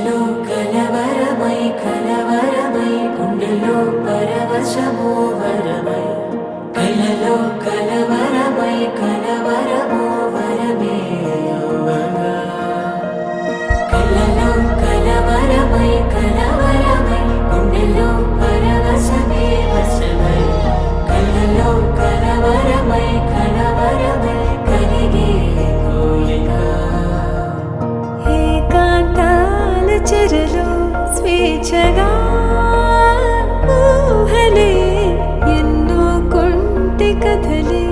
కలలో కలవరమై కలవరమై గుండెలో పరవశమో వరమై కలలో కలవరమై కలవరమో వరమే యువగా కలలో కలవరమై కలవరమై గుండెలో పరవశమే వశమై కలలో కలవరమై కలవరమై కలిగే కోరిక ఏకాంతాల చెరలో స్వేచ్ఛగా ఊహలే ఎన్నో కొంటె కథలే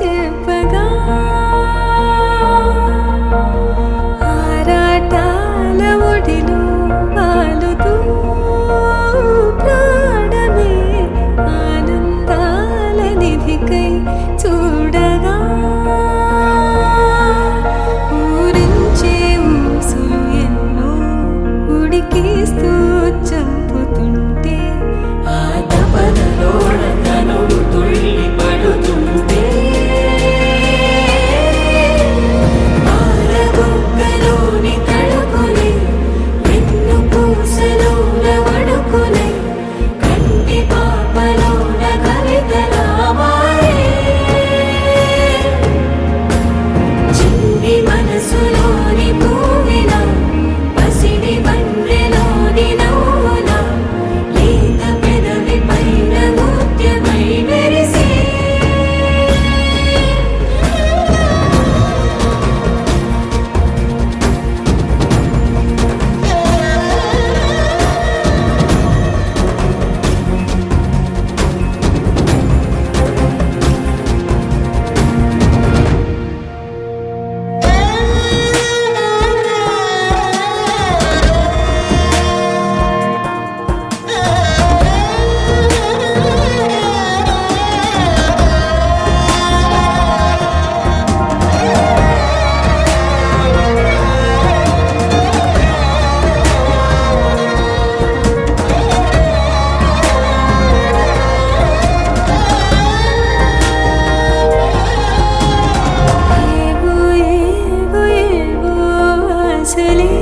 చెప్పగా ఆరాటాల ఒడిలో వాలుతూ ప్రాణమే ఆనందాల నిధికై చూడగా ఊరించే ఊసులు ఎన్నో ఉడికిస్తూ చంపుతుంటే ఆ తపనలోన తనువు తుళ్ళి పడుతుంటే పాలబుగ్గలోని తడుకులే వెన్ను పూసలోన వడుకులే కంటి పాపలోన కవితలా మారే చిన్ని మనసులోని పూవిన పసిడి బండ్రెలోని నవ్వున లేత పెదవి పైన ముత్యమై మెరిసే ఏవో ఏవో ఏవో ఆశలే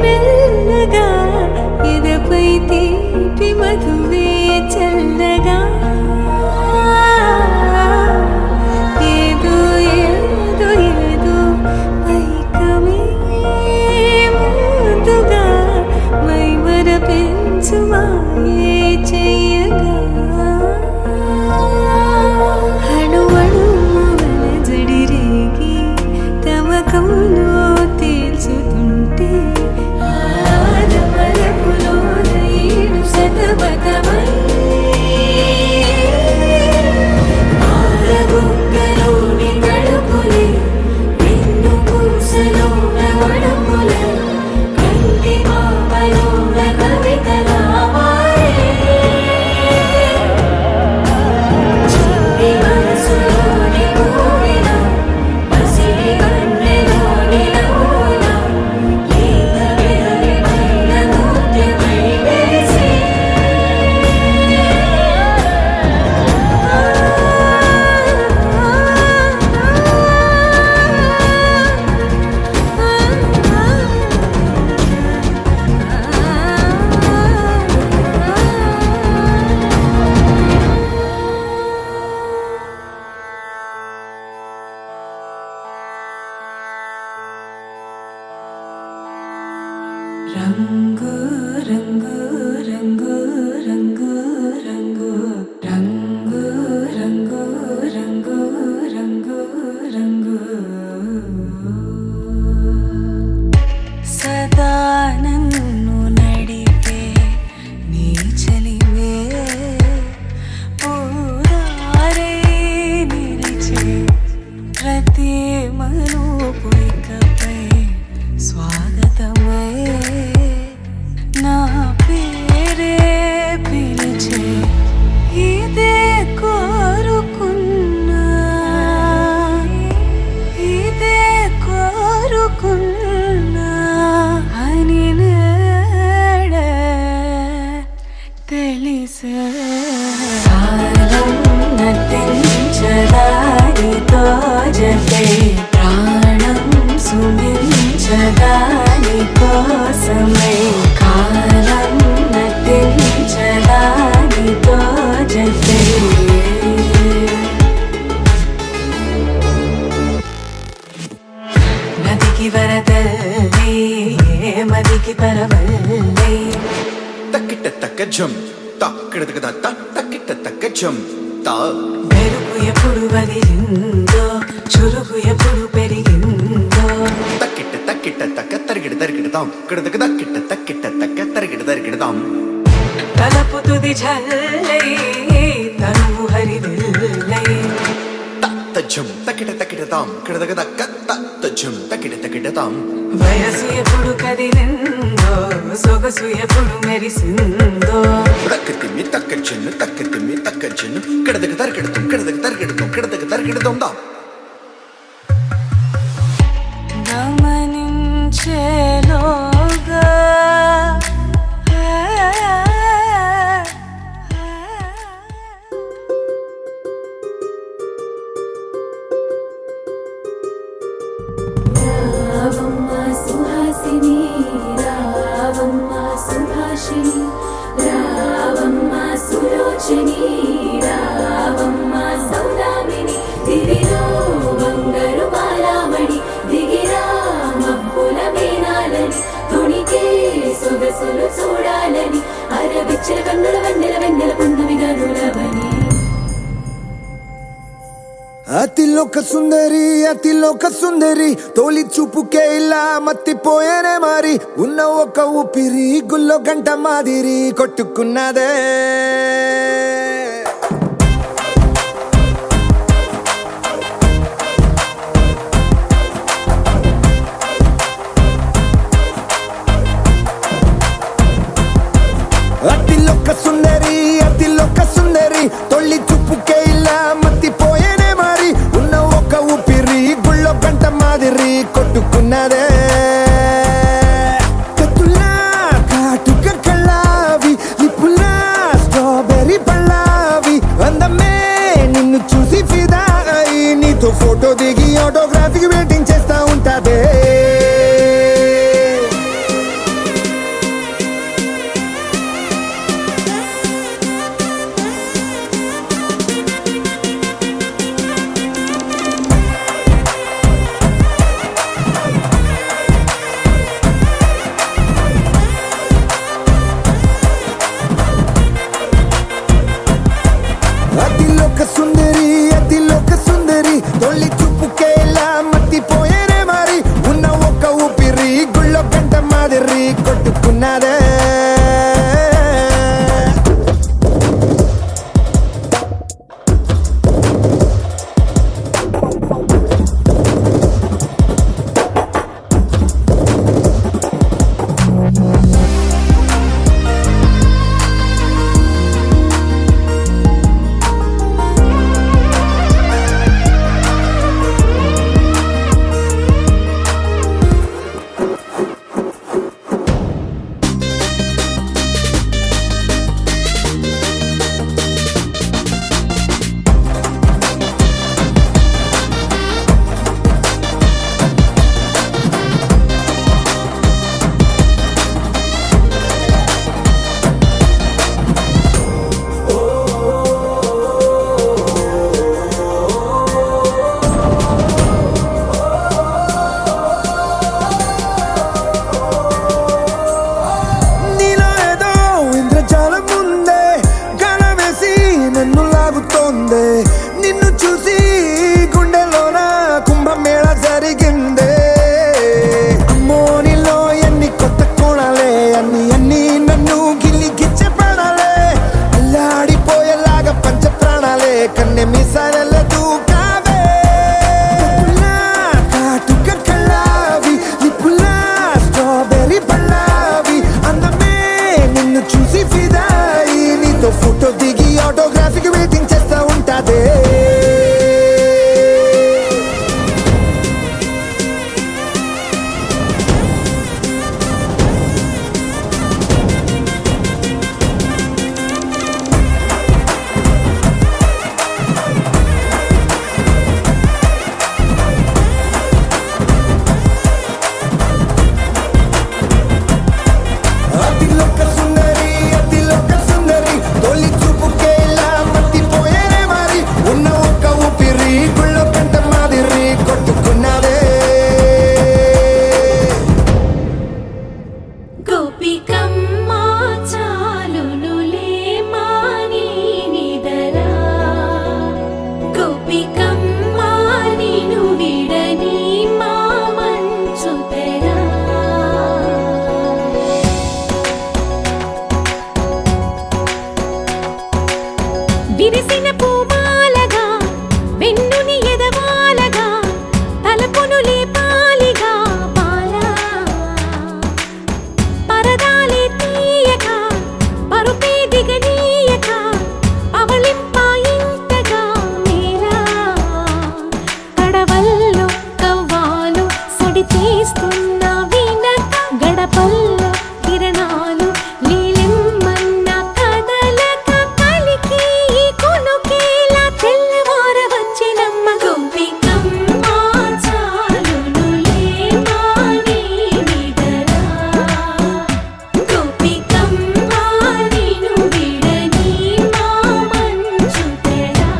మెల్లగా ఎదపై తీపి మధువే చల్లగా ఏదో ఏదో ఏదో మైకమే ముందుగా మైమర పెంచు మాయే చెయ్యగా అణువణువుల జడిరేగి తమకంలో తేల్చుతుంటే ఆదమరపులోన ఏడు శతబతమై పాలబుగ్గలోని తడుకులే వెన్ను పూసలోన వడుకులే కంటి పాపలోన కవితలా మారే చిన్ని మనసులోని పూవిన పసిడి బండ్రెలోని నవ్వున లేత పెదవి పైన ముత్యమై మెరిసే రంగు రంగు రంగు రంగు రంగు రంగు రంగు రంగు రంగు రంగు సదా నన్ను నడిపే నీ చలివే పూరారే నిలిచే ప్రతి మలుపు ఇకపై స్వాగతమై నా పేరే పిలిచే ఇదే కోరుకున్నా ఇదే కోరుకున్నా అని నేడే తెలిసే కాలం నటించదానితో జతే ప్రాణం సుమించదానికో మదికి పరవల్లే తక్కిట తక్క జం తక్కిడతక దత్త తక్కిట తక్క జం తా మెరుపు ఎప్పుడు వదిలిందో చురుకు ఎప్పుడు పెరిగిందో తక్కిట తక్కిట తక్క తరిగిడ తరిగిడతాం కిడతక తక్కిట తక్కిట తక్క తరిగిడ తరిగిడతాం తలపు తుది జల్లై తనువు హరివిల్లై తత్త జం తక్కిట తక్కిడతాం కిడతక తక్క తత్త జం తక్కిట తక్కిడతాం వయసు ఎప్పుడు కదిలిందో సొగసు ఎప్పుడు మెరిసిందో తక్కతిమ్మి తక్క జన్ను తక్కతిమ్మి తక్క జన్ను కిడతక తరిగిడతాం కిడతక తరిగిడతాం కిడతక తరిగిడతాం దా గమనించేలోగా రావమ్మ సుహాసిని రావమ్మ సుభాషిణి రావమ్మ సులోచని రావమ్మ సౌదామిని దివిలో బంగారు బాలామణి దిగిరా మబ్బుల మేనాలని తొణికే సొగసులు చూడాలని అరవిచ్చల కన్నుల వెన్నెల వెన్నెల పున్నమిగా నులవని అతిలోక సుందరి తోలి చూపుకే ఇలా మత్తిపోయేనే మారి ఉన్న ఒక ఊపిరి గుల్లో గంట మాదిరి కొట్టుకున్నదే అతిలోక సుందరి తొలి చూపుకే ఇలా మత్తిపోయేనే మారి ఉన్న ఒక ఊపిరి గుళ్ళో గంట మాదిరి కొట్టుకున్నదే కత్తులా కాటుక కళ్ళావి లిప్పులా స్ట్రాబెర్రీ పళ్ళావి అందమే నిన్ను చూసి ఫిదా అయి నీతో ఫోటో దిగి ఆటోగ్రాఫీకి వెయిటింగ్ చేస్తా ఉంటాదే అతిలోక సుందరి తొలి గోపికమ్మా చాలునులే మాని నిదరా గోపికమ్మా నిను విడని మా మంచు తెరా విరిసిన పూమాలగా వెన్నుని ఎదవాలగా తలపును లేపాలిగా బాలా పరదాలే తీయక పరుపే దిగనీయక పవళింపాయింతగా మేలా కడవల్లో కవ్వాలు సడి చేస్తున్న వీణక గడపల్లో కిరణాలు లీలిమ్మన్న కదలక కలికి ఈ కొనుకేలా తెల్లవార వచ్చినమ్మ గోపికమ్మా చాలునులే మాని నిదరా గోపికమ్మా నిను విడని మా మంచు తెరా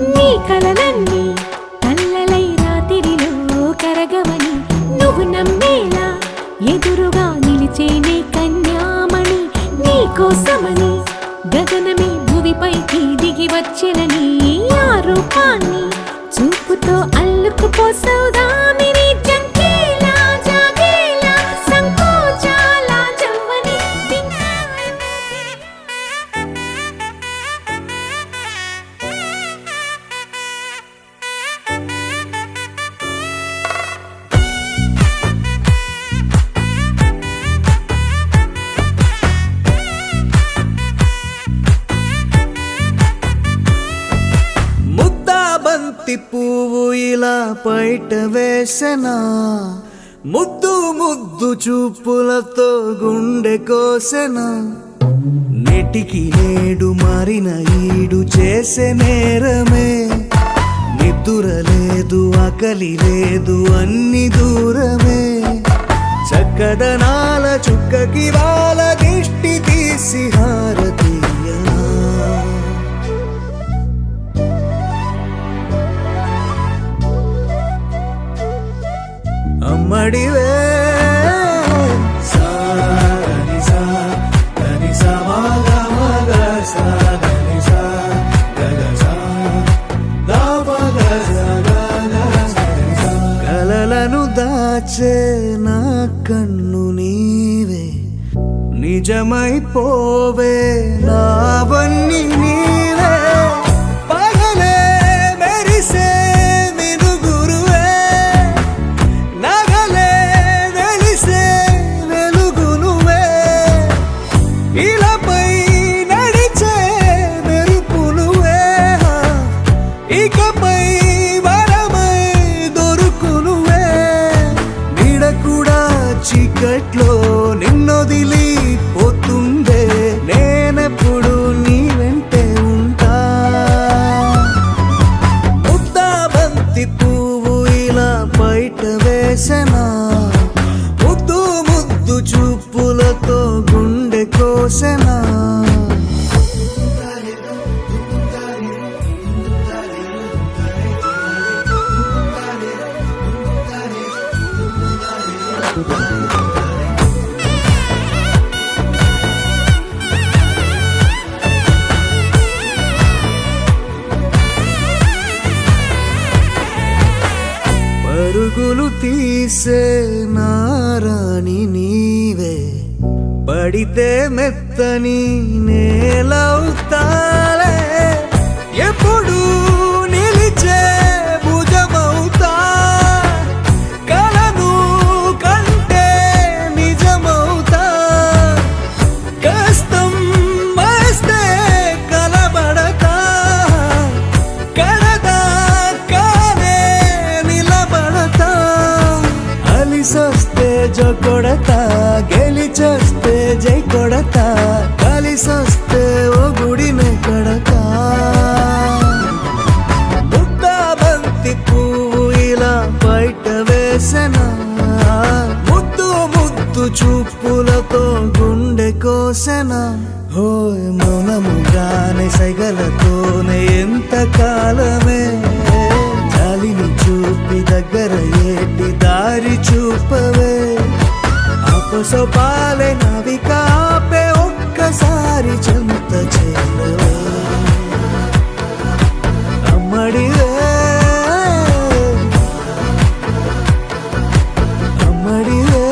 నీ కలలన్నీ కల్లలై రాత్రిలో కరగవని నువ్వు నమ్మేలా ఎదురుగా నిలిచేనే కన్యామణి నీ కోసమని గగనమే భువిపైకి దిగి వచ్చెనని ఆ రూపాన్ని చూపుతో అల్లుకుపోసౌదామిని జంకేలా జాగేలా సంకోచాల జవ్వని ముద్దా బంతి పువ్వు ఇలా బయట వేసెనా ముద్దు ముద్దు చూపులతో గుండె కోసెనా నెటికి నేడు మారిన ఈడు చేసే నేరమే నిద్దుర లేదు ఆకలి లేదు అన్ని దూరమే చక్కదనాల చుక్కకి వాళ్ళ దిష్టి తీసి హారతీయనా అమ్మడివే సాని సా దని సా మగ మగ సా దని సా గగ సా దా మగ సా గగ సా. కలలను దాచే నా కన్ను నీవే నిజమైపోవే నావన్నీ నీవే పగలే మెరిసే మినుగురువే నగలే వెలిసే వెలుగు నువ్వే ఇలాపై నడిచే మెరుపు నువ్వే ఇకపై వరమై దొరుకు నువ్వే నీడ కూడా చీకట్లో నిన్నొదిలి పోతుందే నేనెప్పుడు నీ వెంటే ఉంటా ముద్దా బంతి పువ్వు ఇలా బయట వేసెనా ముద్దు ముద్దు చూపులతో గుండె కోసెనా పరుగులు తీసే నారాణి నీవే పడితే మెత్తని నేలవుతాలే ఎప్పుడు నిలిచే భుజమవుతా కలను కంటే నిజమవుతా కష్టం వస్తే కలబడతా కడదా కానే నిలబడతా అలిసొస్తే జొకొడతా గెలిచే చూపులతో గుండె కోసెనా హోయ్ మౌనముగానే సైగలతోనే ఎంత కాలమే జాలిని చూపి దగ్గర ఏటి దారి చూపవే అపసపాలే నవికాపే ఒక్కసారి చెంత చేరవే అమ్మడివే అమ్మడివే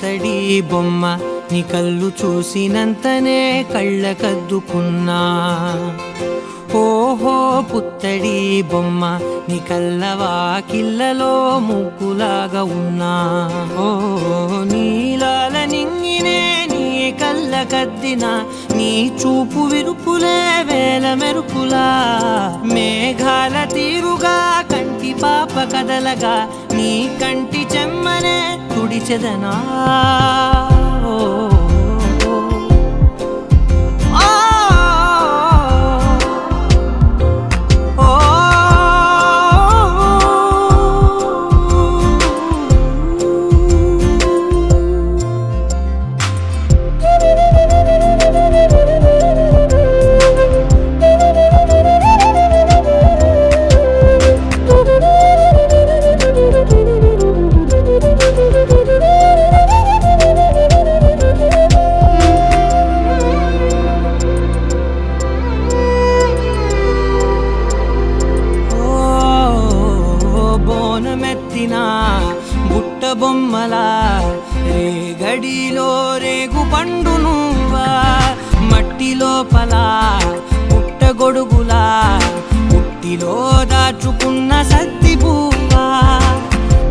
పుత్తడి బొమ్మ నీ కళ్ళు చూసినంతనే కళ్ళకద్దుకున్నా ఓహో పుత్తడి బొమ్మ నీ కళ్ళవాకిళ్ళలో ముగ్గులాగా ఉన్నా ఓ నీలాల నింగినే నీ కళ్ళకద్దిన నీ చూపు విరుపులే వేల మెరుపులా మేఘాల తీరుగా కంటి పాప కదలగా నీ కంటి చెమ్మనే తుడిచెదనా ఓ బుట్ట బొమ్మలా రేగడిలో రేగు పండు నువ్వా మట్టి లోపల పుట్ట గొడుగులా పుట్టిలో దాచుకున్న సత్తి పువ్వా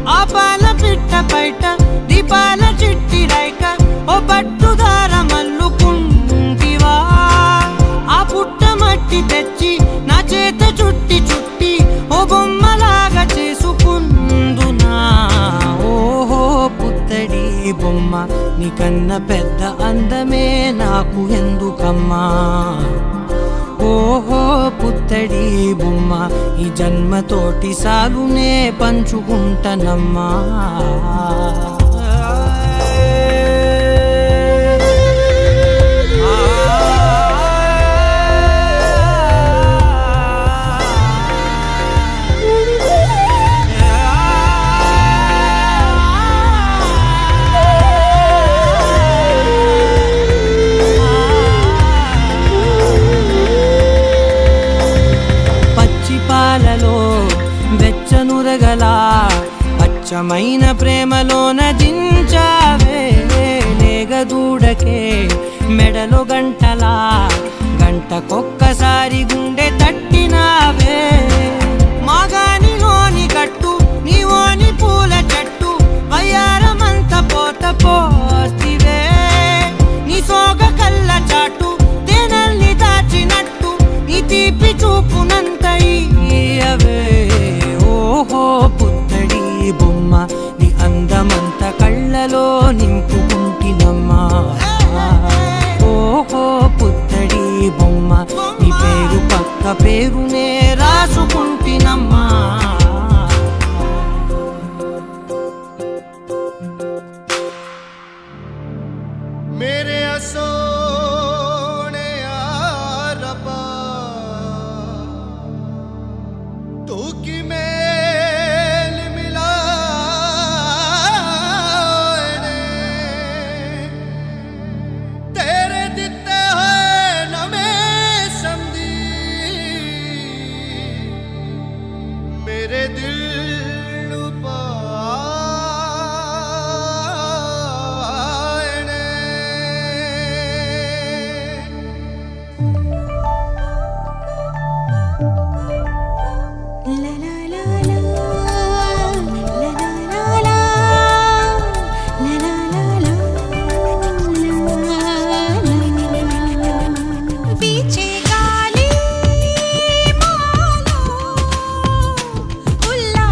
ఆ పాల పిట్ట బయట దీపాల చిట్టి రైక ఓ పట్టుదార మల్లుకుంటివా ఆ పుట్ట మట్టి తెచ్చి నా చేత చుట్టి చుట్టి ఓ బొమ్మలాగా చేసుకుందునా ఓహో పుత్తడి బొమ్మ నీకన్న పెద్ద అందమే నాకు ఎందుకమ్మా ఓహో పుత్తడి బొమ్మ ఈ జన్మతోటి సాలునే పంచుకుంటనమ్మా వెచ్చనురగలా అచ్చమైన ప్రేమలోన దించావే లేగదూడకే మెడలో గంటలా గంటకొక్కసారి గుండె తట్టినావే మాగానిలోని గట్టు నీవోని పూల చెట్టు వయ్యారమంత పోత పోస్తివే నీ సోగ కళ్ళ చాటు తేనల్ని దాచినట్టు నీ తీపి చూపునంత ఇయ్యవే ఓహో పుత్తడి బొమ్మ నీ అందమంత కళ్ళలో నింపుకుంటినమ్మా ఓహో పుత్తడి బొమ్మ నీ పేరు పక్క పేరునే రాసుకుంటినమ్మా मेरे सोने रब्बा तू की मेल मिला तेरे दिते है नमे समझी मेरे दिल పీచే గాలి మాలో ఉల్లా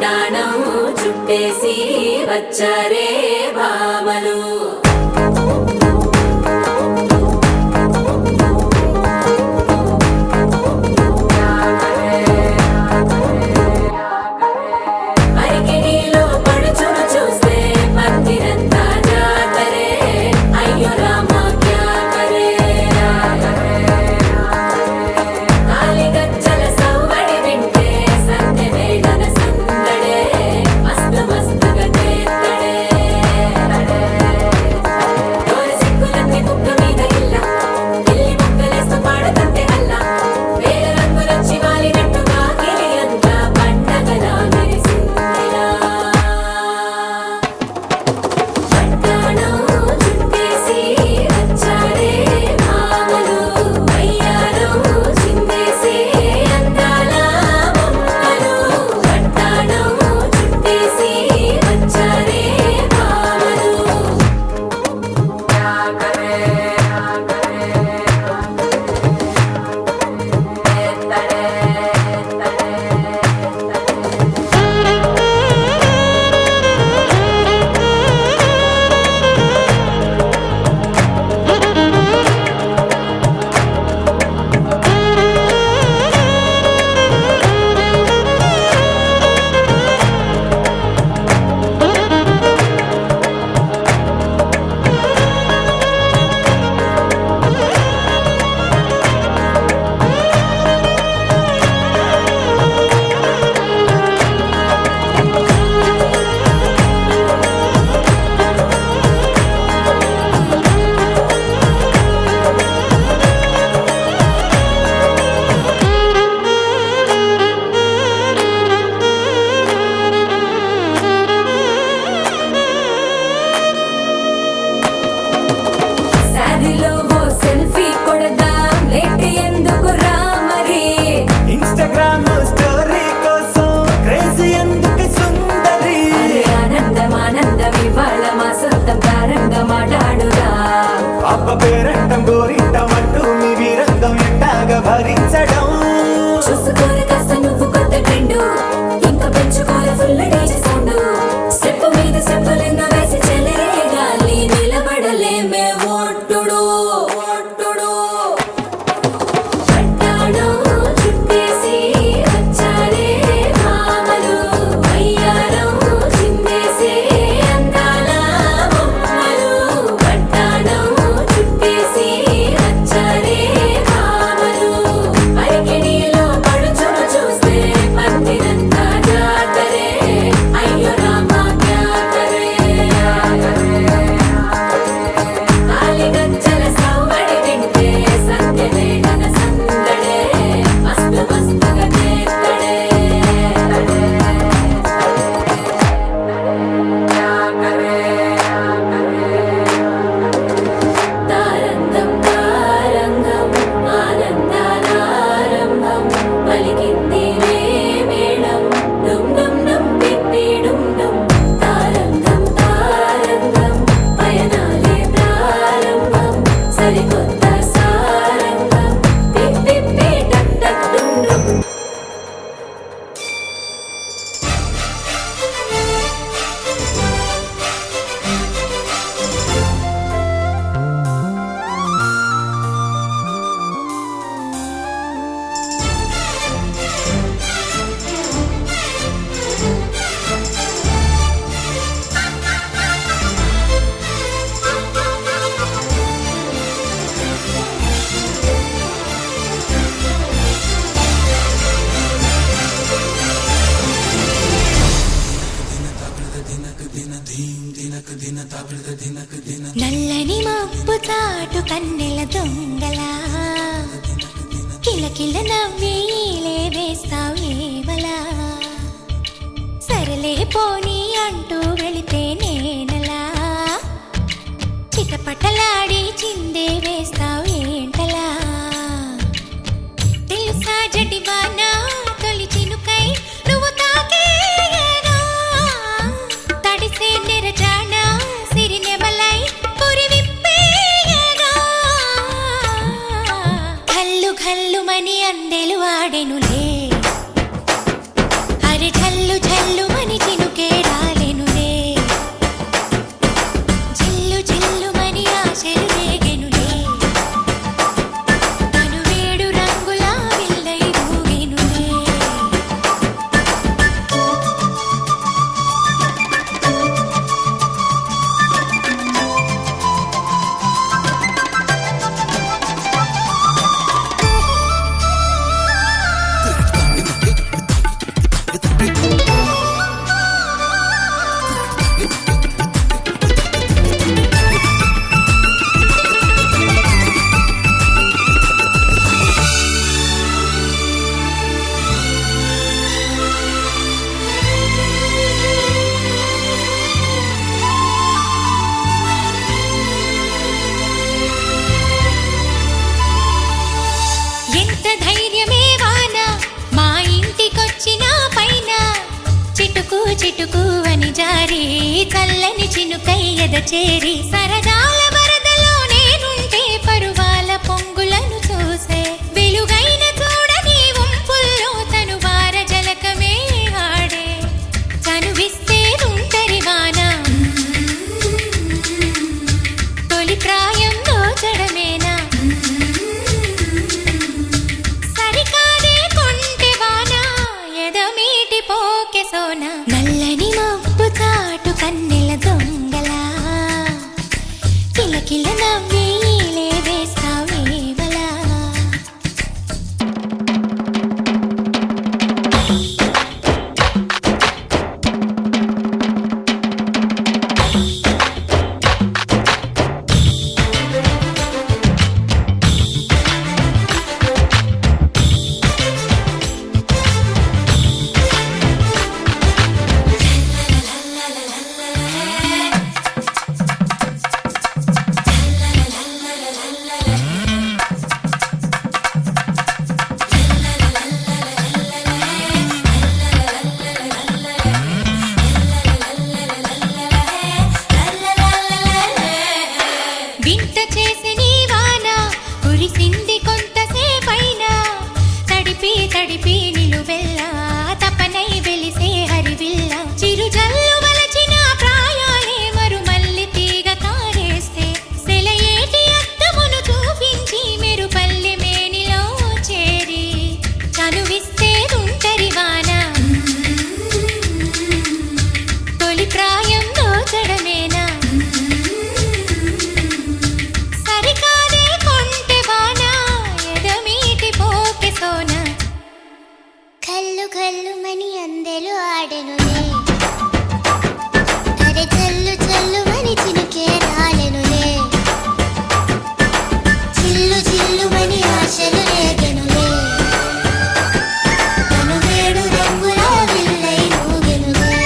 వడ్డాణం చుట్టేసి వచ్చారే భామలు అరికిణీలో పడుచును చూస్తే పందిరంతా జాతరే అయ్యో రామా క్యా కరే కాలిగజ్జల సవ్వడి వింటే సందె వేళన సందడే మస్తు మస్తుగా చేత్తడే తోరి సిక్కులన్నీ బుక్క మీద ఇల్ల గిల్లి బుక్కలేస్తూ పాడుతంటే అల్లా వేల రంగులొచ్చి వాలినట్టుగా గిలియంతా పండగలా మెరిసిందిలా వడ్డాణం చుట్టేసి వచ్చారే భామలు వయ్యారం చిందేసే అందాల బొమ్మలు వడ్డాణం చుట్టేసి వచ్చారే భామలు శారీలో ఓ సెల్ఫీ కొడదాం లేట్ ఎందుకు రామరి ఇన్స్టాగ్రామ్ స్టోరీ కోసం క్రేజీ ఎందుకు సుందరి ఆనందం ఆనందం ఇవాళ మా సొంతం ప్రారంగా మాట్లాడుదా అబ్బ పేరంటం గోరింటం అంటూ మీ వీరంగం ఎట్టాగా భరించడం చూసుకోరు కాస్త నువ్వు కొత్త ట్రెండ్ ఇంకా పెంచుకోరు ఫుల్ డీజే సౌండ్ స్టెప్ మీద స్టెప్పులెన్నో వేసి చెలరే గాలి నిలబడలేమే ఒట్టుడు ఒట్టుడు వడ్డాణం చుట్టేసి వచ్చారే భామలు వయ్యారం చిందేసే అందాల బొమ్మలు వడ్డాణం చుట్టేసి వచ్చారే భామలు అరికిణీలో పడుచును చూస్తే పందిరంతా జాతరే అయ్యో రామా క్యా కరే కాలిగజ్జల సవ్వడి వింటే సంధ్య వేళన సందడే మస్తు మస్తుగా చేత్తడే తారంగం తారంగం ఆనందానారంభం పలికింది రే మేళం డుమ్ డుమ్ డుమ్ పిప్పి డుమ్ డుమ్ తారంగం తారంగం పయనాలే ప్రారంభం సరికొత్త సారంగం పిప్పి టక్ టక్ డుమ్ డుమ్ నల్లని మబ్బు తాటు కన్నెల దొంగలా కిలకిల నవ్వేలే వేస్తావేవలా సరలే పోనీ అంటూ వెళితే నేనలా చిటపటలాడి చిందే వేస్తావేంటలా తెలుసా జడివానా తొలి చినుకై నువ్వు తాకేయగా తడిసే నిరజానా సిరినెమలై పురి విప్పేయగా ఘల్లు ఘల్లుమని అందెలు వాడెనులే అరె ఝల్లు ఝల్లుమని జారి చల్లని చినుకై ఎద చేరి సరదాల వరదలో నేనుంటే పరువాల పొంగులను చూసే వెలుగైన చూడని వంపుల్లో తను వార జలకమే ఆడే చనువిస్తే తుంటరి వాన తొలి ప్రాయం దోచడమేనా సరికాదే కొంటె వాన ఎదమీటి పోకె సోన నల్లని మబ్బు చాటు కన్నెల దొంగలా కిలకిల నవ్వేలే వేస్తావేవలా వింత చేసి నీ వాన కురిసింది కొంతసేపైనా తడిపి తడిపి నిలువెల్లా తపనై వెలిసే హరివిల్లా చిరు జల్లు వలచిన ప్రాయాలే మరుమల్లి తీగ కారేస్తే సెలయేటి అద్దమును చూపించి మెరుపల్లి మేనిలో చేరి చనువిస్తే తుంటరి వాన తొలి ప్రాయం దోచడమేనా సరికాదే కొంటె వాన ఎదమీటి పోకె సోన కల్లు కల్లుమని అందెలు ఆడెనులే అరె చల్లు చల్లుమని చినుకే రాలెనులే చిల్లు చిల్లుమని ఆశలు రేగెనులే తను వేడు రంగుల విల్లై ఊగెనులే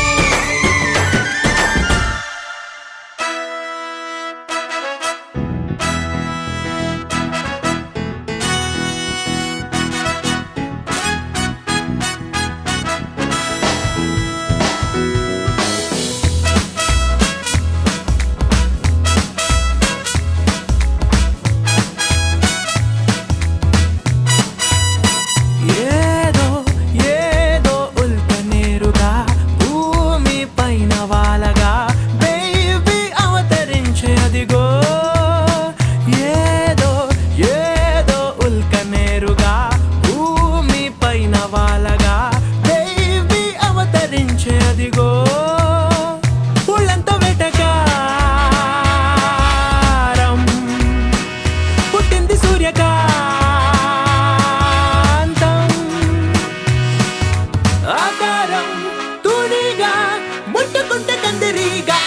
ఏదో ఏదో ఉల్కనేరుగా భూమి పైన వాలగా బేబీ అవతరించే అదిగో ఏదో ఏదో ఉల్కనేరుగా భూమి పైన వాలగా బేబీ అవతరించే అదిగో ఉళ్ళంత వెటకారం పుట్టింది సూర్యకాంతం ఆకారం తూనిగా ముట్టుకుంటే కందిరీగా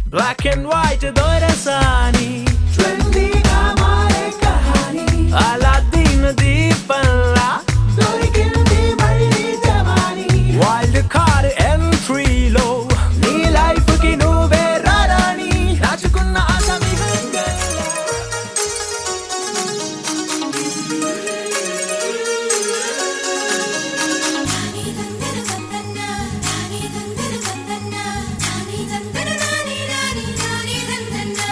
బ్లాక్ అండ్ వైట్ దొరసాని ట్రెండీగా మారే కహాని అలాద్దీన్ దీపంలా దొరికింది మళ్ళీ జవాని వైల్డ్ కార్డ్ ఎంట్రీలో నీ లైఫ్ కి నువ్వే రారాని దాచుకున్న ఆశ విహంగా నాని దందన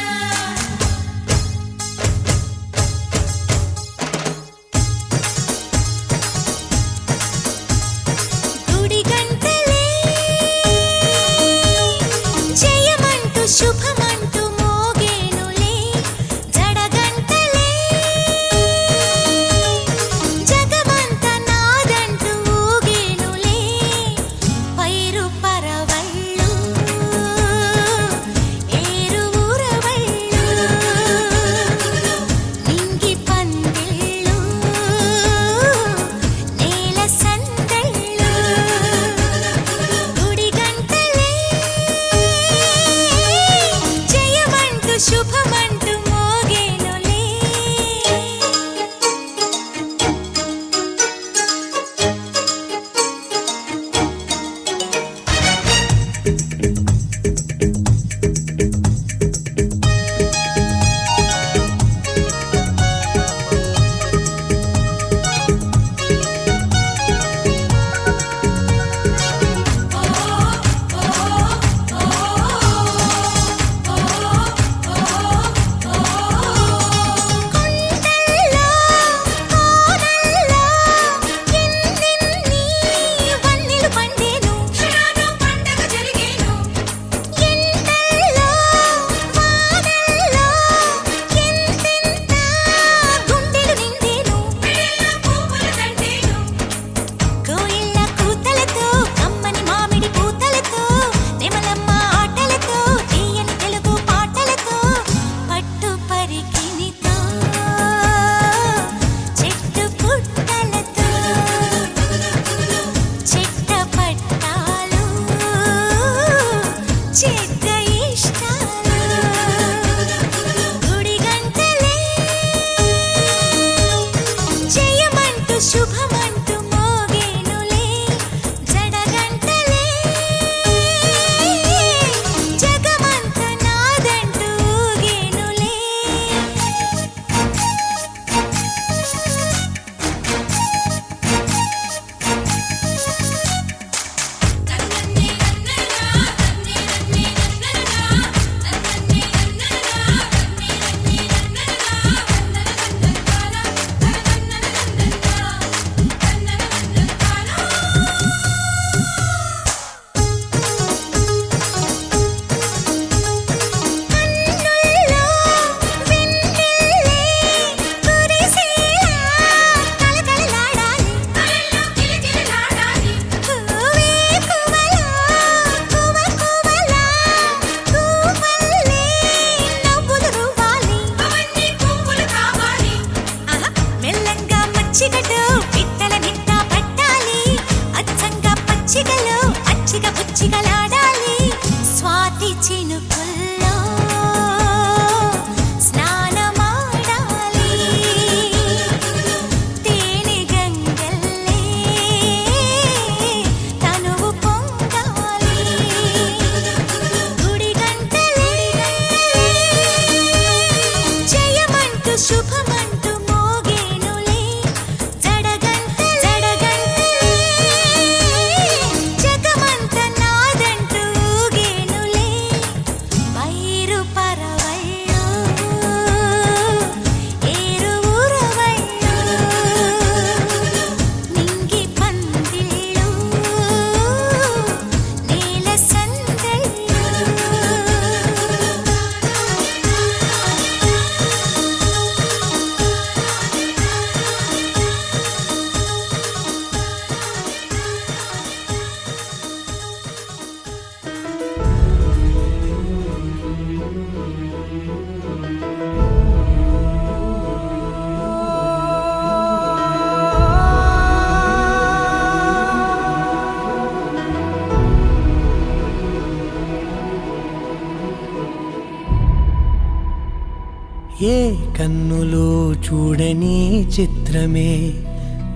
ఏ కన్నులు చూడని చిత్రమే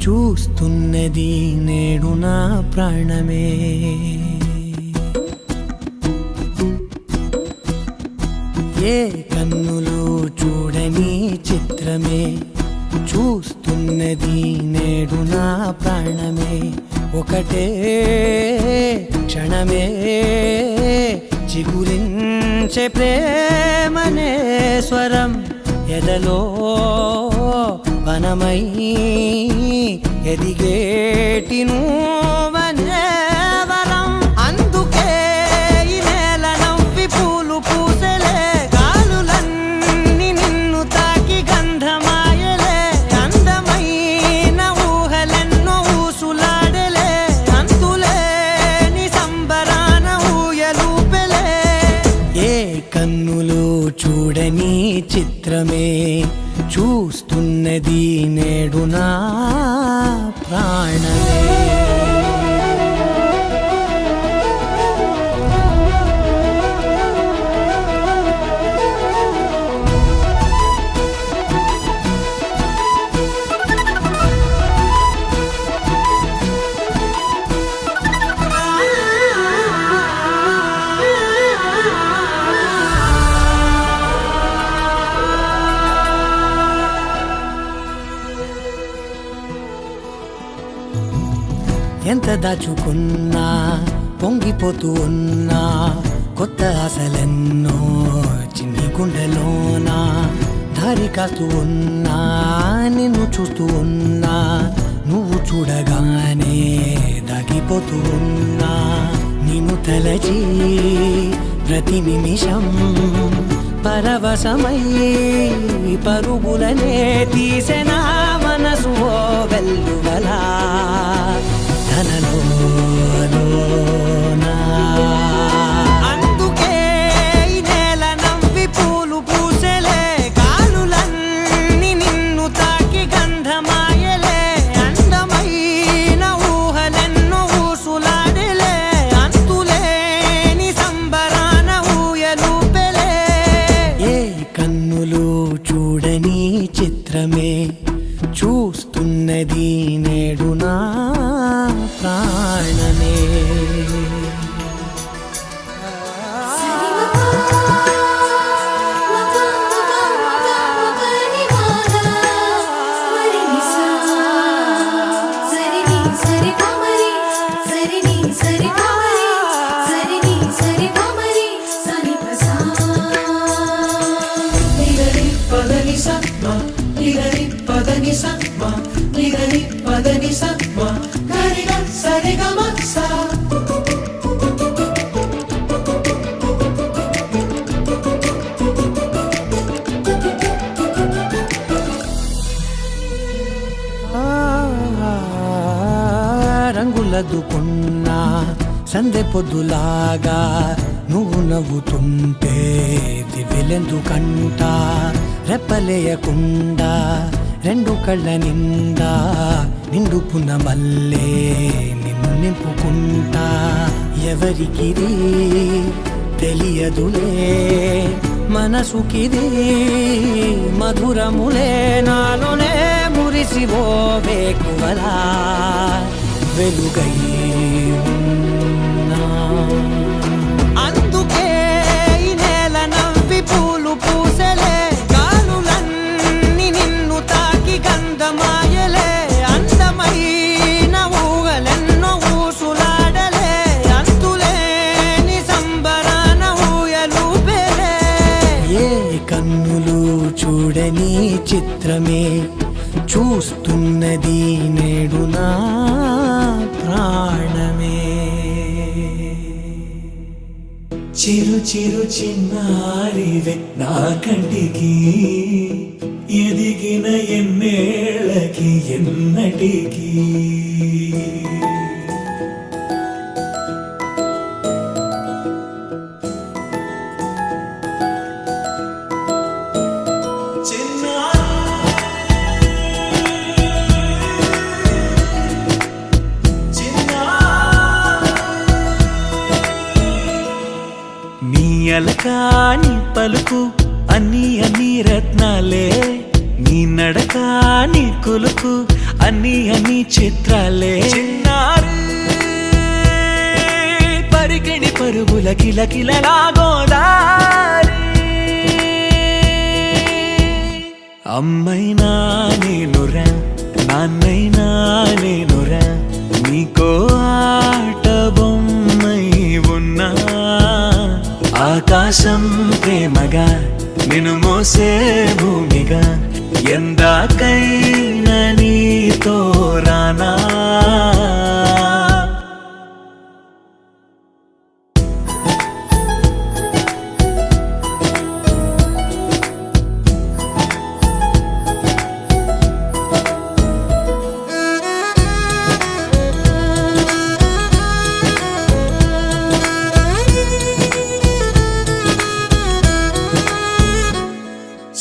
చూస్తున్నది నేడు నా ప్రాణమే. ఏ కన్నులు చూడని చిత్రమే చూస్తున్నది నేడు నా ప్రాణమే. ఒకటే క్షణమే చిగురించే ప్రేమనే స్వరం ఎదలో వనమై ఎదిగేటి నువ్వనే వరం. అందుకే ఈ నేల నవ్వి పూలు పూసెలే, గాలులన్నీ నిన్ను తాకి గంధమాయలే. అందమైన ఊహలెన్నో ఊసులాడలే, అంతులేని సంబరాన ఊయలూపెలే. ఏ కన్నులు చూడని చిత్రమే చూస్తున్నది నేడు నా ప్రాణమే. ఎంత దాచుకున్నా పొంగిపోతూ ఉన్నా, కొత్త ఆశలెన్నో చిన్ని గుండెలోనా. దారి కాస్తూ ఉన్నా, నిన్ను చూస్తూ ఉన్నా, నువ్వు చూడగానే దాగిపోతూ ఉన్నా. నిన్ను తలచి ప్రతి నిమిషం పరవశమై పరుగులనే తీసెనా మనసు ఓ వెల్లువలా తనలోనా. అందుకే ఈ నేల నవ్వి పూలు పూసెలే, గాలులన్నీ నిన్ను తాకి గంధమాయలే. అందమైన ఊహలెన్నో ఊసులాడలే, అంతులేని సంబరాన ఊయలూపెలే. ఏ కన్నులు చూడని చిత్రమే చూస్తున్నది నేడు నా ప్రాణమే. రంగులదుకున్నా సందె పొద్దులాగా నువ్వు నవ్వుతుంటే దివ్యలెందుకంట. రెప్పలేయకుండా రెండు కళ్ళ నిండా నిండుకున్న మల్లే నిన్ను నింపుకుంటా. ఎవరికిది తెలియదులే మనసుకిది మధురములే, నాలోనే మురిసివో వేకువలా వెలుగై ఉన్నా. అందుకే ఈ నేల నవ్వి పూలు పూసెలే, గాలులన్నీ నిన్ను తాకి గంధమాయలే. అందమైన ఊహలెన్నో ఊసులాడలే, అంతులేని సంబరాన ఊయలూపెలే. ఏ కన్నులు చూడని చిత్రమే చూస్తున్నది నేడు నా ప్రాణమే. చిరు చిరు చిన్నారివే నా కంటికి, ఎదిగిన ఎన్నేళ్ళకి ఎన్నటికి. అలకాని పలుకు అన్ని అన్ని రత్నాలే నీ నడక నీ కులుకు అన్ని అన్ని చిత్రాలే చిన్నారి పరికిణి పరుగుల కిలకిలలాగోదారి అమ్మైనా నేనురా నాన్నైనా నేనురా నీకో ఆట బొమ్మై ఉన్నా ఆకాశం ప్రేమగా నిన్ను మోసే భూమిగా ఎందాకైనా నీతో రానా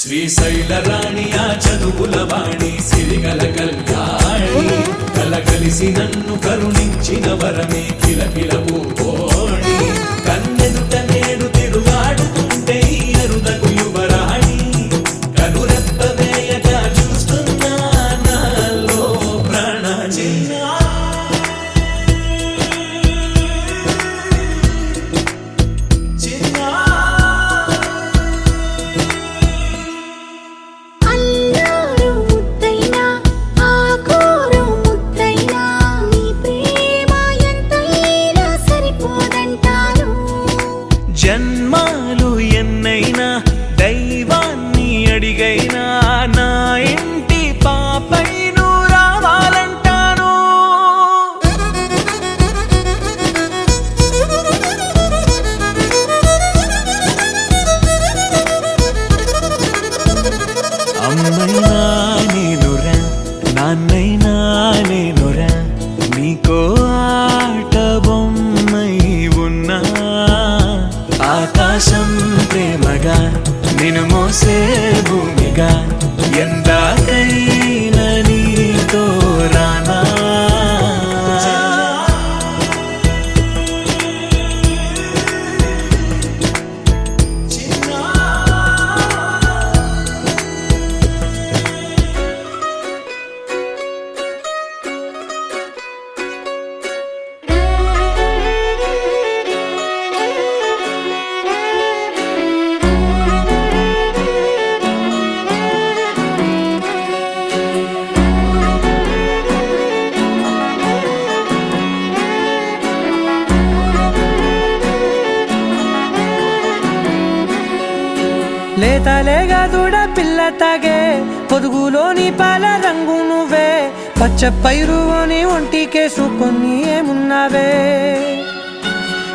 శ్రీశైల రాణి ఆ చదువుల వాణి సిరిగల కళ్యాణి కలగలిసి నన్ను కరుణించిన వరమే కిలకిల పూకోణి కన్నెదుట నేడు తిరుగాడుతుంటే అరుదకు యువరాణి కనురెప్ప వేయగా చూస్తున్నా నాలో ప్రాణ అల్లారు ముద్దైనా ఆకోరు ముద్దైనా నీ ప్రేమ ఎంతైనా సరిపోదంటాను జన్మాలు ఎన్నైనా దైవాన్ని అడిగైనా నా ఇంటి పాపై నువ్వు రావాలంటాను అమ్మైనా నేనురా నాన్నైనా నేనురా నీకో ఆట బొమ్మై ఉన్నా ఆకాశం ప్రేమగా నిన్ను మోసే భూమిగా ఎందాకైనా నీతో రానా లేతలేగా దూడ పిల్ల తాగే పొదుగులోని పాల రంగు నువ్వే పచ్చ పైరుని ఒంటికేసుకొని ఏమున్నావే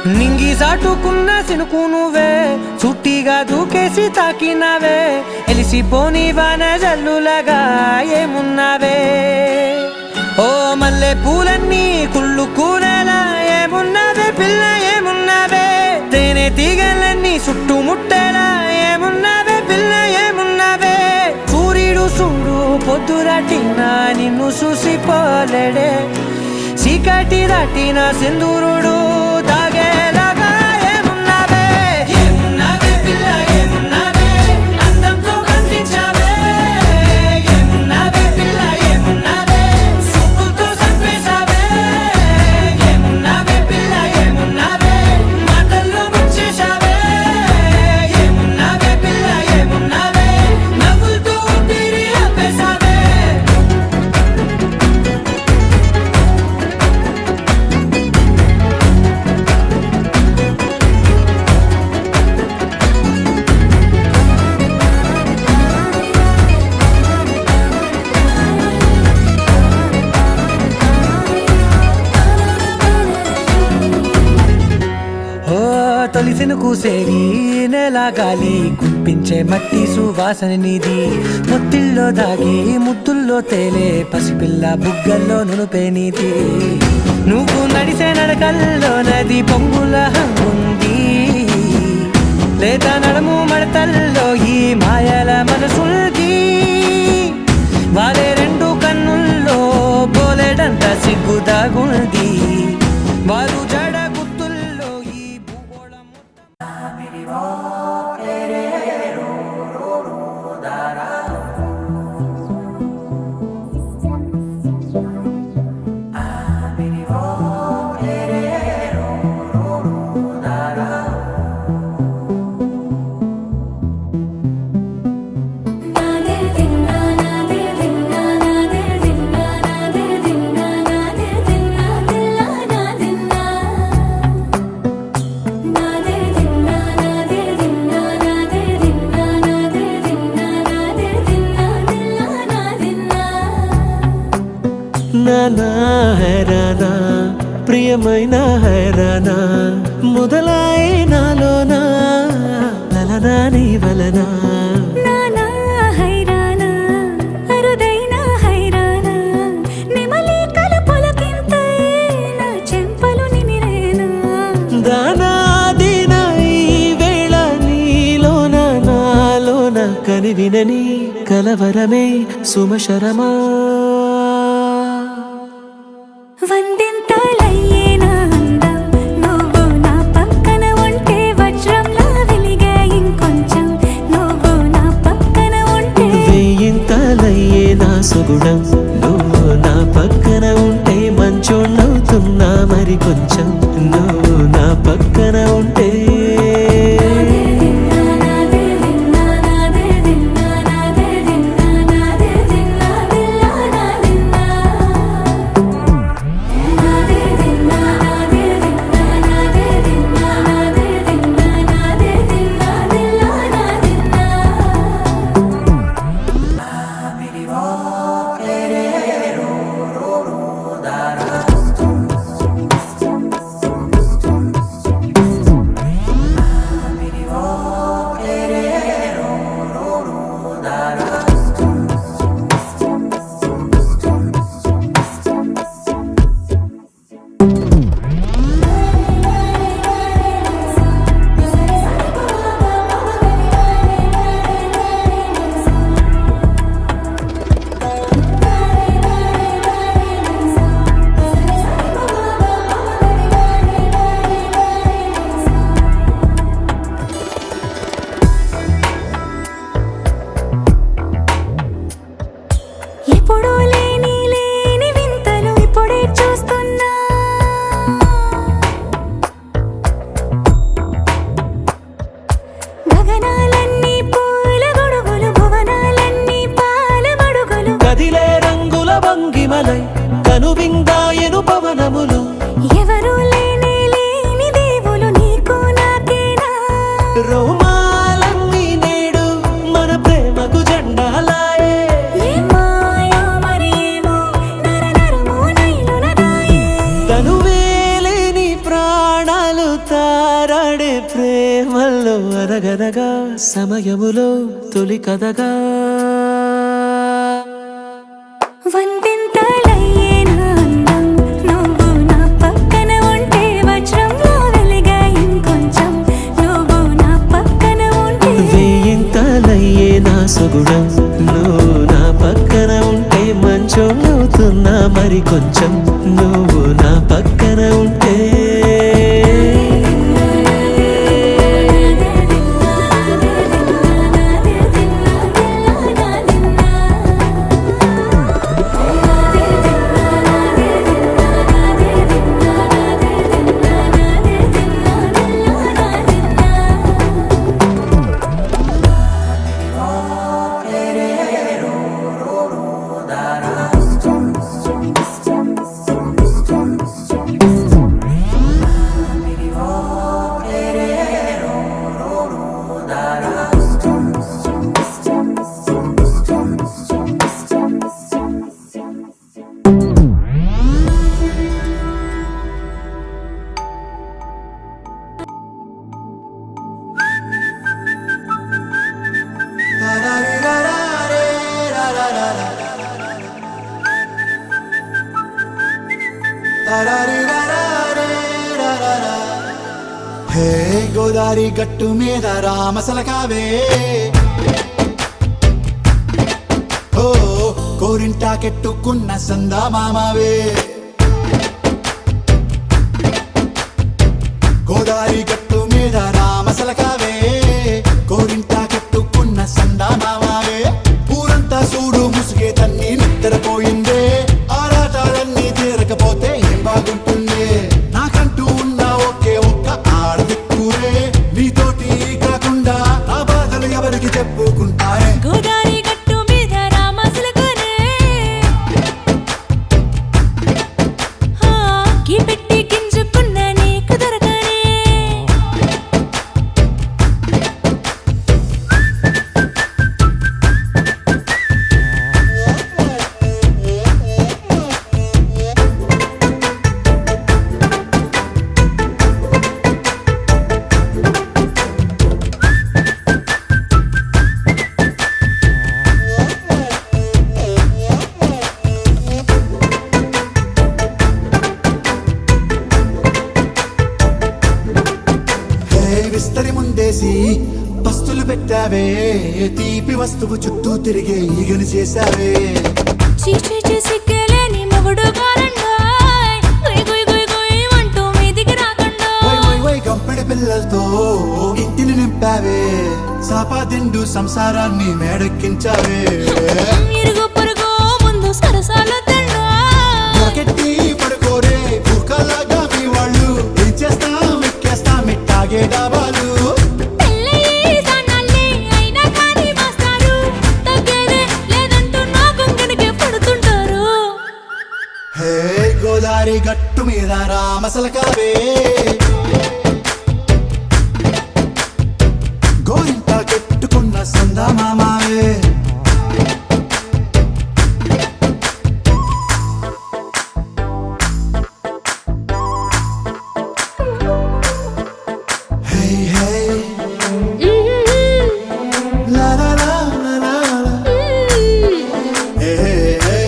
నింగి సాటుకున్న సినుకు నువ్వే చుట్టిగా దూకేసి తాకినావే ఎలిసిపోని వాన జల్లులాగా ఏమున్నావే ఓ మల్లె పూలన్నీ కుళ్ళు కూరలా ఏమున్నావే పిల్ల ఏమున్నావే తేనె తీగలన్నీ చుట్టుముట్టేలా ఏమున్నావే పిల్ల ఏమున్నావే సూర్యుడు చూడు పొద్దురాటిన నిన్ను చూసిపోలేడే చీకటి దాటిన సింధూరుడు తాగేలాగా ఏమున్నావే ఏమున్నావే పిల్ల ఏమున్నావే అందంతో కనిపించావే ఏమున్నావే పిల్ల ఏమున్నావే సుక్కుతో చంపేశావే ఏమున్నావే పిల్ల ఏమున్నావే మాటల్లో ముంచేశావే ఏమున్నావే పిల్ల ఏమున్నావే నవ్వులతో ఊపిరి ఆపేశావే ఓ తొలిసిన కూసేగి నెల గాలి కుప్పించే మట్టి సువాసన నీది ముత్తిల్లో దాగి ముద్దుల్లో తేలే పసిపిల్ల బుగ్గల్లో నునుపే నీది నువ్వు నడిసే నడకల్లో నది పొంగుల హంగుంది లేత నడుము మడతల్లో ఈ మాయల మనసుల్ది వారే రెండు కన్నుల్లో బోలెడంత సిగ్గు దాగుంది వారు జడ గుర్తుల్లో ఈ భూగోళం మొత్తం ఏమైనా హైరానా మొదలాయే నాలోనా లలనా నీ వలనా నానా హైరానా అరుదైన హైరానా నెమలి కలపులకింతై నా చెంపలు నిమిరేనా దానాదిన ఈ వేళ నీలోన నాలోన కనివినని కలవరమే సుమశరమా వందింతలయ్యేనా అందం నువ్వు నా పక్కన ఉంటే వజ్రంలా వెలిగే ఇంకొంచెం నువ్వు నా పక్కన ఉంటే వేయింతలయ్యే నా సుగుణం నువ్వు నా పక్కన ఉంటే మంచోణ్ణవుతున్నా మరి కొంచెం నువ్వు నా పక్కన ఉంటే ఎప్పుడూ లేని వింతలు ఇప్పుడే చూస్తున్నా గగనాలన్నీ పూల గొడుగులు భువనాలన్నీ పాల మడుగులు కదిలే రంగుల భంగిమలై కనువిందాయను పవనములు ఎవరూ లేని దేవులు నీకు నాకేనా రోమాలన్నీ నేడు మన ప్రేమకు జెండాలాయే ఏ మాయో మరి ఏమో నరనరమో నైలున దాయే తనువేలేని ప్రాణాలు తారాడే ప్రేమల్లో అరగరగా సమయములో తొలి కథగా వందింతలయ్యేనా అందం నువ్వు నా పక్కన ఉంటే వజ్రంలా వెలిగే ఇంకొంచెం నువ్వు నా పక్కన ఉంటే వేయింతలయ్యే నా సుగుణం నువ్వు నా పక్కన ఉంటే మంచోణ్ణవుతున్నా మరి కొంచెం నువ్వు నా పక్కన ఉంటే హే గోదారి గట్టు మీద రామసలకావే ఓ కోరింటాకెట్టుకున్న సందా మామావే గోదారి గట్టు మీద రామసలకావే కోరింటాకెట్టుకున్న సందా మామావే ఊరంతా చూడు ముసుగే తన్ని నిద్రపోయిందే ఆరాటాలన్నీ తీరకపోతే ఏం బాగుంటుందే నాకంటూ ఉన్న ఒకే ఒక్క ఆడదిక్కురే నీతోటి కాకుండా నా బాధలు ఎవరికి చెప్పుకుంటారే గోదారి గట్టు మీద రామసులకనే విస్తరి ముందేసి పస్తులు పెట్టావే తీపి వస్తువు చుట్టూ తిరిగే ఈగను చేశావే చీచీ సిగ్గలేని మొగుడు గారండోయ్ గుయ్ గుయ్ గుయ్ గుయ్ అంటూ మీదికి రాకండో వై వై వై గంపెడి పిల్లలతో ఇంటిని నింపావే సాపాదిండు సంసారాన్ని మేడెక్కించావే ఇరుగు పొరుగు ముందు సరసాలు నాకెట్టి పడుకోరే కుక్కలాగా మీ వాళ్ళు ఏం చేస్తాం ఎక్కేస్తాం ఇట్టాగే డాబాలు హే గోదారి గట్టు మీద రామసలకావే గోరింట కెట్టుకున్న సందా మామావే Hey, hey. La la la la la la. Hey, hey, hey.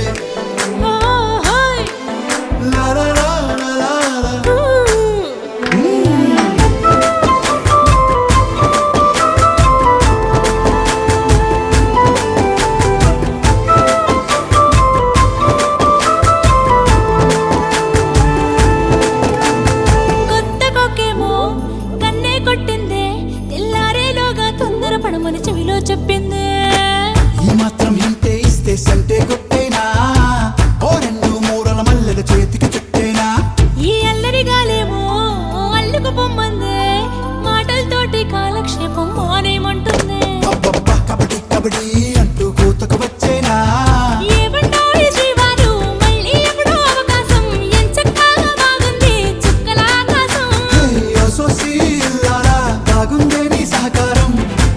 La la la la la la. కొత్త కొక్కేమో కన్నే కొట్టిందే తెల్లారేలోగా తొందర పడమని చెవిలో చెప్పిందే ఈ మాత్రం ఇంటే ఇస్తే సంటే కొట్టేనా ఓ రెండు మూరల మల్లెల చేతికి చుట్టేనా ఈ అల్లరి గాలేమో అల్లుకు పొమ్మందే మాటలతోటి కాలక్షేపం మానేమంటుంది అబ్బబ్బా కబడ్డీ కబడ్డీ అంటూ కూతకు వచ్చేనా ఏమంటారు శ్రీవారు మళ్ళీ ఎప్పుడో అవకాశం ఎంచక్కా బాగుంది చుక్కల ఆకాశం సోసి ఇల్లారా బాగుందే నీ సహకారం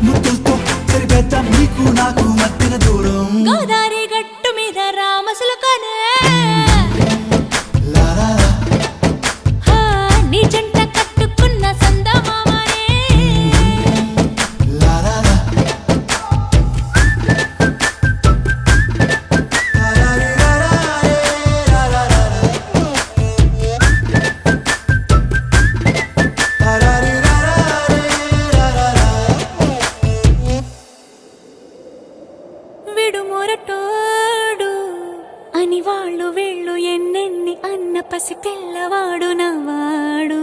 ముద్దులతో సరిపెద్దాం నీకు నాకు మధ్యన దూరం గోదారి గట్టు మీద రామసులకనే లా లా లా. నీ జంట కట్టుకున్న సందమామనే La la la. La la la la la la la la. La la la la la la la. విడు మొరటోడు అని వాళ్ళు వీళ్ళు ఎన్నెన్ని అన్న పసి పిల్లవాడు నవ్వాడు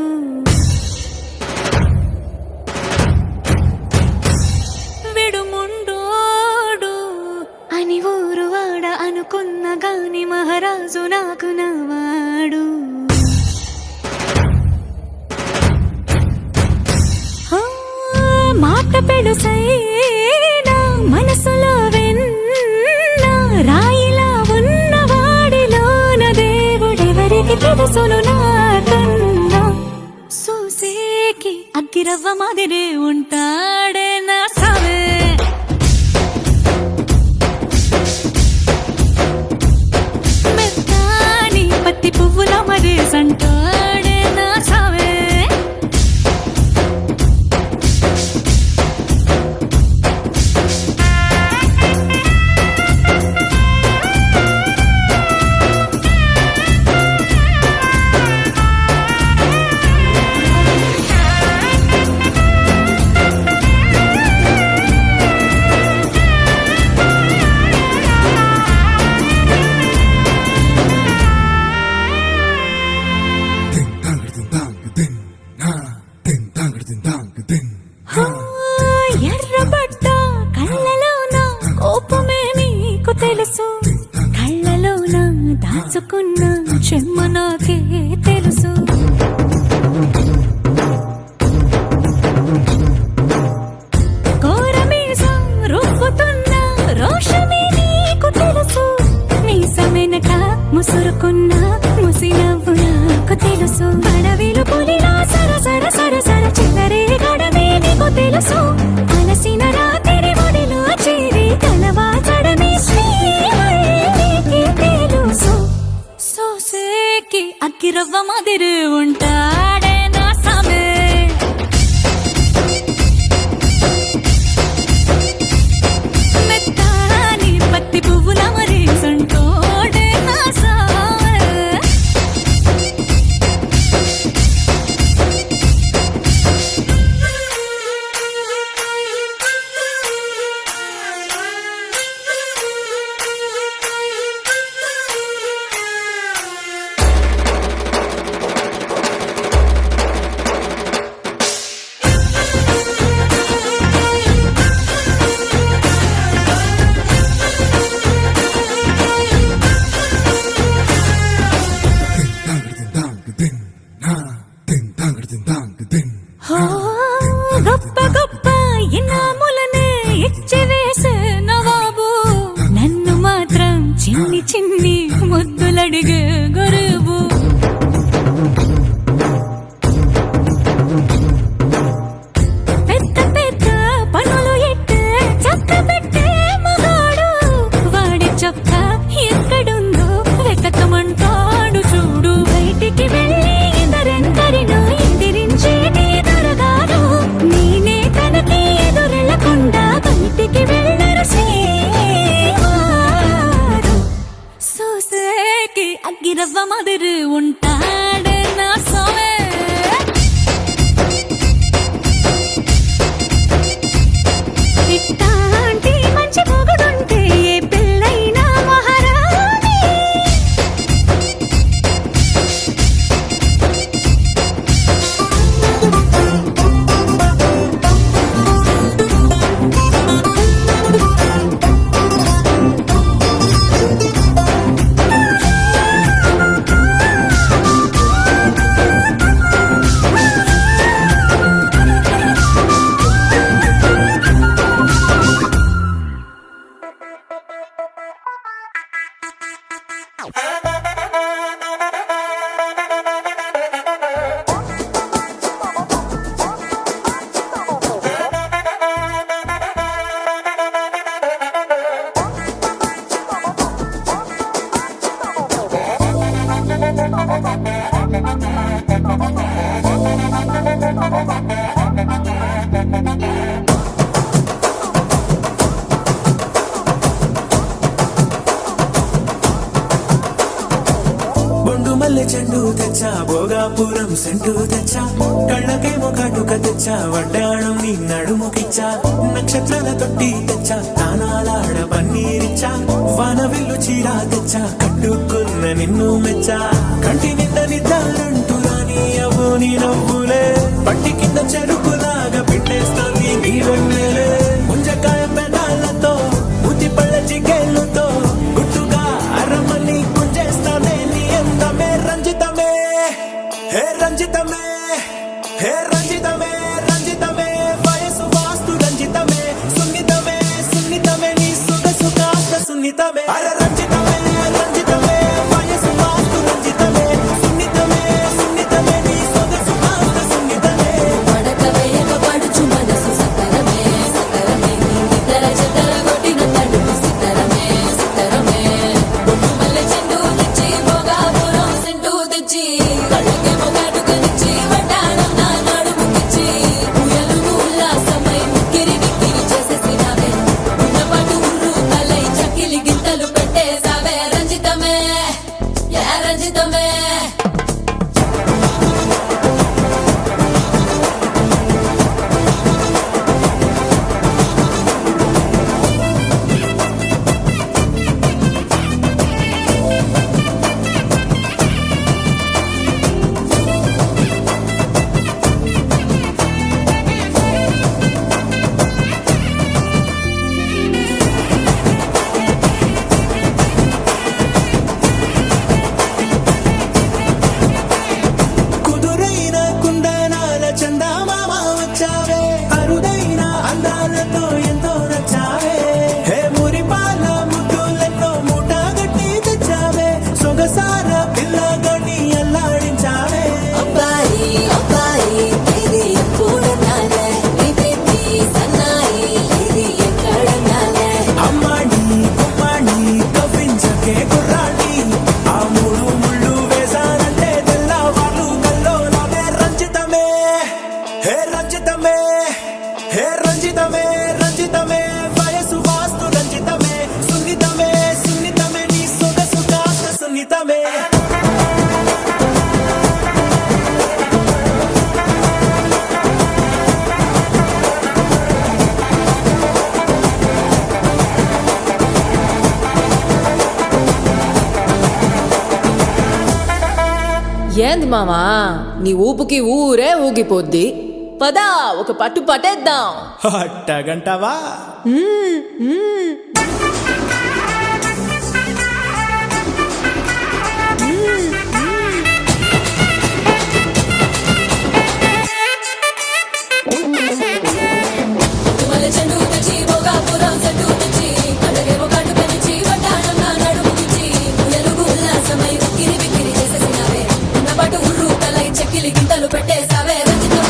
విడు ముండోడు అని ఊరు వాడ అనుకున్న గాని మహారాజు నాకు నవ్వాడు ఆ, మాట పెడుసైనా మనసులో వెన్న రాయిలా ఉన్నవాడిలోన దేవుడెవరికి తెలుసును నాకన్నా చూసేకి అగ్గిరవ్వ మాదిరే ఉంటాడే నా సావే మెత్తాని పత్తి పువ్వుల మరేసంటాడే నా సావే హో, గొప్ప గొప్ప ఇనాములనే ఇచ్చి వేసే నవాబు నన్ను మాత్రం చిన్ని చిన్ని ముద్దులడిగే గరువు పెద్ద పెద్ద పనులు ఎట్టే చక్క పెట్టే మగాడు వాడి చొక్క ఎక్కడుందో వెతకమంటాడు చూడు బయటికి వెళ్ళి ఇద్దరెందరినో ఎదిరించేటి దొరగాడు నేనే తనకి ఎదురెళ్ళకుండా బయటికి వెళ్ళరు శ్రీవారు సోసేకి అగ్గిరవ్వ మదిరి ఉంటాడే నా సోమే ఇట్టాంటి మంచి మొగుడుంటే ఏ పిల్లైనా మహారాణి బొండు మల్లె చెండు తెచ్చా భోగాపురం సెంటు తెచ్చా కళ్ళకేమో కాటుక తెచ్చా వడ్డాణం నీ నడుముకిచ్చా నక్షత్రాల తొట్టి తెచ్చా తానాలాడ పన్నీరిచ్చా వాన విల్లు చీర తెచ్చా కట్టుకున్న నిన్ను మెచ్చా కంటి నింద నిద్దారంటూ రాని అవ్వు నీ నవ్వులే పట్టి కింద చెరుకులాగా పిండేస్తాంది నీ వెన్నెలే ముంజకాయ పెదాలతో మూతి పళ్ళ చికేళ్ళతో గుట్టుగా అరమని గుంజేస్తానే నీ అందమే రంజితమే హే రంజితమే హే రంజితమే రంజితమే వయసు వాస్తు రంజితమే సున్నితమే సున్నితమే నీ సొగసు కాస్త సున్నితమే అర రంజితమే రంజితమే వయసు వాస్తు రంజితమే సున్నితమే సున్నితమే నీ సొగసు కాస్త సున్నితమే పడక వేయక పడుచు మనసు సతరమే సతరమే ఇతర చెతర కొట్టిన తడుపు సితరమే సితరమే బొట్టు మల్లె చెండు తెచ్చి భోగాపురం సెంటు తెచ్చి కళ్ళకే మొగాటుకనిచ్చి వడ్డాణం నా నడుముకిచ్చి ఉయ్యలు ఉల్లాసమై ముక్కిరి బిక్కిరి చేసేసినావే ఉన్నపాటు ఉర్రు తలై చక్కిలి గింతలు పెట్టేసావే రంజితమే యా రంజితమే కుదురైన కుందనాల చందమామ వచ్చావే అరుదైన అందాలతో ఎంతో నచ్చావే హే మురిపాల ముద్దులతో మూట గట్టి తెచ్చావే సొగసార పిల్లగని అల్లాడించావే అబ్బాయి అబ్బాయి ఇది ఎప్పుడన్నాలే ఇది సన్నాయి ఇది ఎక్కడన్నాలే అమ్మాడి కుమ్మాడి కవ్వించకే కుర్రాడి ఆ మూడు ముళ్ళు వేసానంటే తెల్లవాళ్ళు కల్లో నావే రంజితమే హే రంజితమే హే రంజితమే రంజితమే వయసు వాస్తు రంజితమే సున్నితమే సున్నితమే నీ సొగసు కాస్త సున్నితమే ఏంది మామా నీ ఊపుకి ఊరే ఊగిపోద్ది పదా ఒక పట్టు పట్టేద్దాం అట్టగంటావా కొట్టేసావే రుచికి